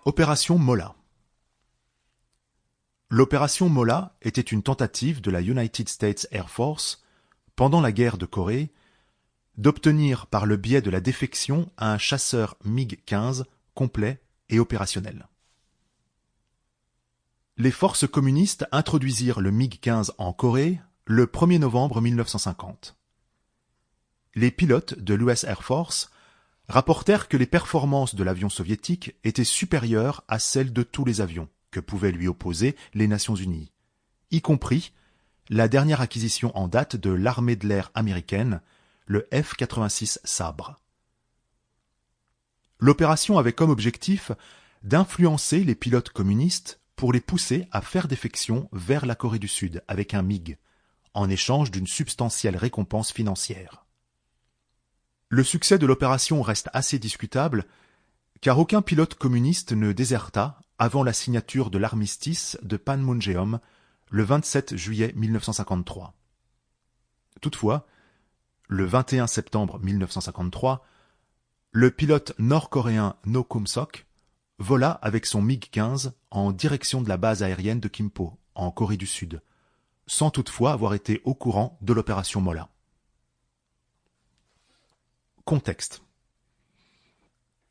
Opération Mola. L'opération Mola était une tentative de la United States Air Force, pendant la guerre de Corée, d'obtenir par le biais de la défection un chasseur MiG-15 complet et opérationnel. Les forces communistes introduisirent le MiG-15 en Corée le 1er novembre 1950. Les pilotes de l'US Air Force rapportèrent que les performances de l'avion soviétique étaient supérieures à celles de tous les avions que pouvaient lui opposer les Nations Unies, y compris la dernière acquisition en date de l'armée de l'air américaine, le F-86 Sabre. L'opération avait comme objectif d'influencer les pilotes communistes pour les pousser à faire défection vers la Corée du Sud avec un MiG, en échange d'une substantielle récompense financière. Le succès de l'opération reste assez discutable, car aucun pilote communiste ne déserta avant la signature de l'armistice de Panmunjeom le 27 juillet 1953. Toutefois, le 21 septembre 1953, le pilote nord-coréen No Kum-sok vola avec son MiG-15 en direction de la base aérienne de Kimpo, en Corée du Sud, sans toutefois avoir été au courant de l'opération Mola. Contexte.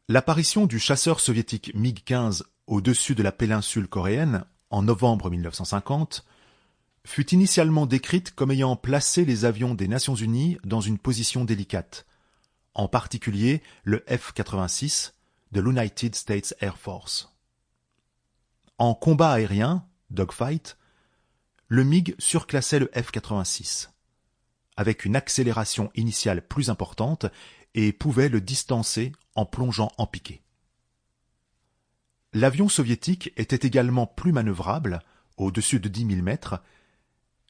L'apparition du chasseur soviétique MiG-15 au-dessus de la péninsule coréenne, en novembre 1950, fut initialement décrite comme ayant placé les avions des Nations Unies dans une position délicate, en particulier le F-86 de l'United States Air Force. En combat aérien, dogfight, le MiG surclassait le F-86, avec une accélération initiale plus importante et pouvait le distancer en plongeant en piqué. L'avion soviétique était également plus manœuvrable, au-dessus de 10 000 mètres,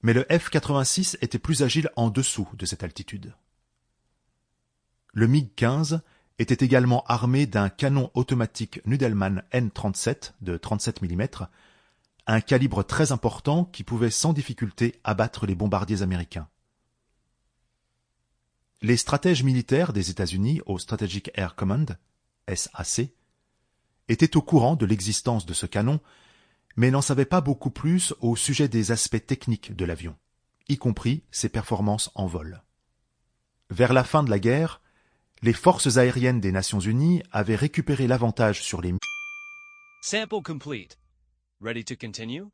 mais le F-86 était plus agile en dessous de cette altitude. Le MiG-15 était également armé d'un canon automatique Nudelman N-37 de 37 mm, un calibre très important qui pouvait sans difficulté abattre les bombardiers américains. Les stratèges militaires des États-Unis au Strategic Air Command, SAC, étaient au courant de l'existence de ce canon, mais n'en savaient pas beaucoup plus au sujet des aspects techniques de l'avion, y compris ses performances en vol. Vers la fin de la guerre, les forces aériennes des Nations Unies avaient récupéré l'avantage sur les Sample complete. Ready to continue?